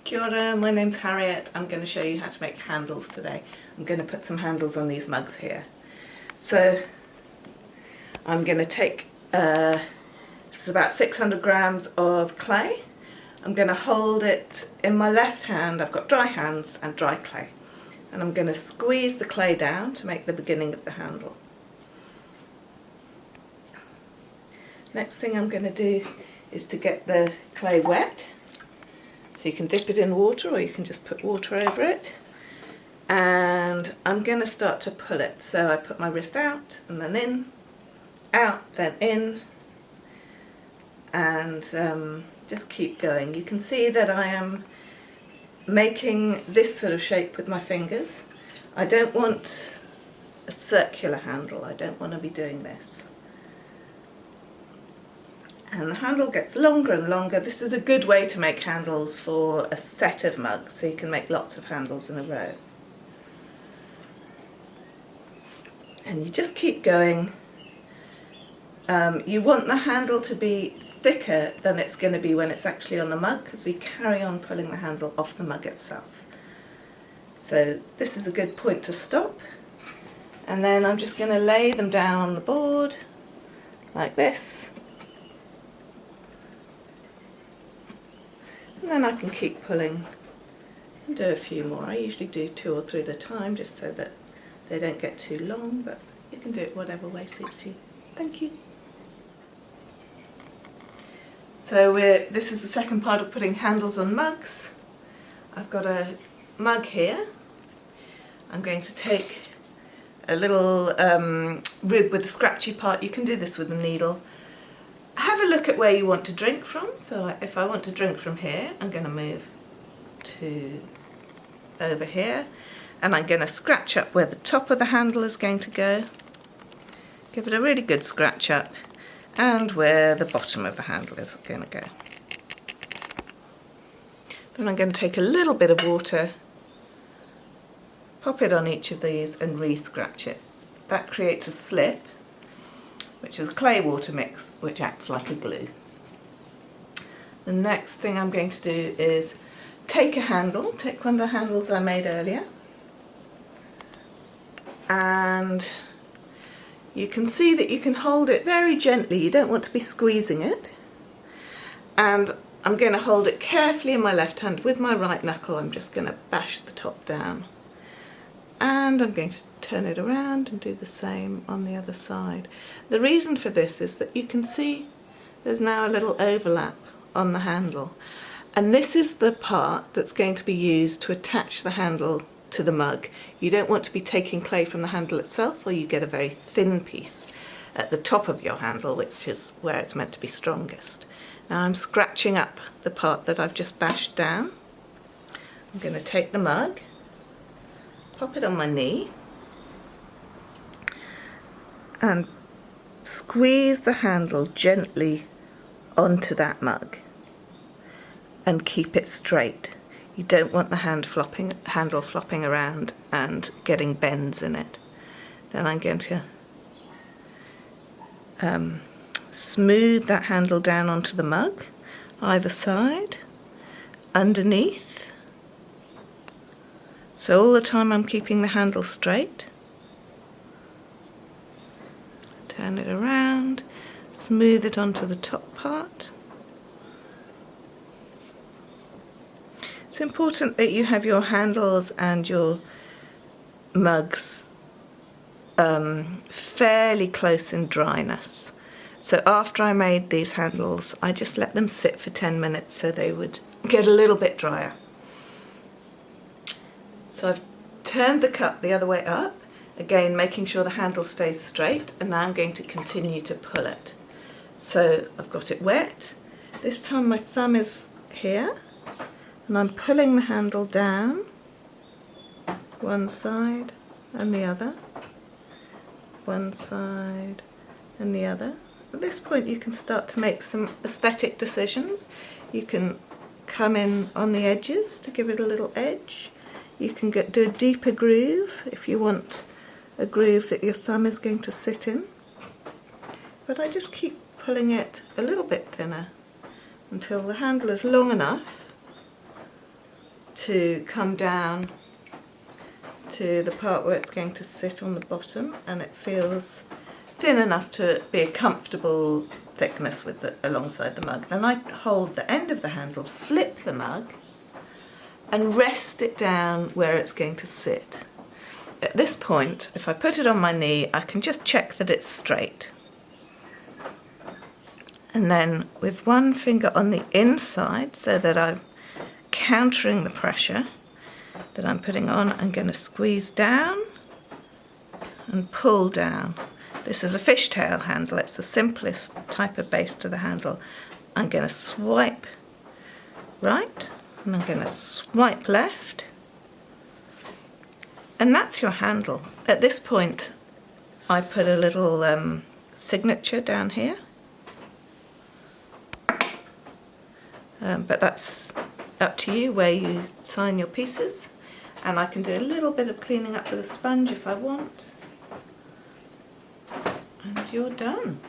Kia ora, my name's Harriet. I'm going to show you how to make handles today. I'm going to put some handles on these mugs here. So I'm going to take, this is about 600 grams of clay. I'm going to hold it in my left hand. I've got dry hands and dry clay. And I'm going to squeeze the clay down to make the beginning of the handle. Next thing I'm going to do is to get the clay wet. So you can dip it in water or you can just put water over it. And I'm going to start to pull it. So I put my wrist out and then in, out, then in, and just keep going. You can see that I am making this sort of shape with my fingers. I don't want a circular handle. I don't want to be doing this. And the handle gets longer and longer. This is a good way to make handles for a set of mugs, so you can make lots of handles in a row. And you just keep going. You want the handle to be thicker than it's going to be when it's actually on the mug, because we carry on pulling the handle off the mug itself. So this is a good point to stop. And then I'm just going to lay them down on the board like this. And then I can keep pulling and do a few more. I usually do 2 or 3 at a time just so that they don't get too long, but you can do it whatever way suits you. Thank you. So this is the second part of putting handles on mugs. I've got a mug here. I'm going to take a little rib with a scratchy part. You can do this with a needle. Have a look at where you want to drink from. So if I want to drink from here, I'm going to move to over here, and I'm going to scratch up where the top of the handle is going to go. Give it a really good scratch up, and where the bottom of the handle is going to go. Then I'm going to take a little bit of water, pop it on each of these and re-scratch it. That creates a slip, which is a clay water mix, which acts like a glue. The next thing I'm going to do is take a handle, take one of the handles I made earlier, and you can see that you can hold it very gently. You don't want to be squeezing it. And I'm going to hold it carefully in my left hand. With my right knuckle, I'm just going to bash the top down. And I'm going to turn it around and do the same on the other side. The reason for this is that you can see there's now a little overlap on the handle. And this is the part that's going to be used to attach the handle to the mug. You don't want to be taking clay from the handle itself, or you get a very thin piece at the top of your handle, which is where it's meant to be strongest. Now I'm scratching up the part that I've just bashed down. I'm going to take the mug, pop it on my knee, and squeeze the handle gently onto that mug and keep it straight. You don't want the handle flopping around and getting bends in it. Then I'm going to smooth that handle down onto the mug, either side, underneath. So all the time I'm keeping the handle straight. Turn it around, smooth it onto the top part. It's important that you have your handles and your mugs fairly close in dryness. So after I made these handles, I just let them sit for 10 minutes so they would get a little bit drier. So I've turned the cup the other way up, again making sure the handle stays straight, and now I'm going to continue to pull it. So I've got it wet. This time my thumb is here, and I'm pulling the handle down, one side and the other, one side and the other. At this point you can start to make some aesthetic decisions. You can come in on the edges to give it a little edge. You can do a deeper groove if you want a groove that your thumb is going to sit in. But I just keep pulling it a little bit thinner until the handle is long enough to come down to the part where it's going to sit on the bottom, and it feels thin enough to be a comfortable thickness with alongside the mug. Then I hold the end of the handle, flip the mug, and rest it down where it's going to sit. At this point, if I put it on my knee, I can just check that it's straight. And then with one finger on the inside, so that I'm countering the pressure that I'm putting on, I'm going to squeeze down and pull down. This is a fishtail handle. It's the simplest type of base to the handle. I'm going to swipe right, and I'm going to swipe left. And that's your handle. At this point, I put a little signature down here. But that's up to you where you sign your pieces. And I can do a little bit of cleaning up with a sponge if I want. And you're done.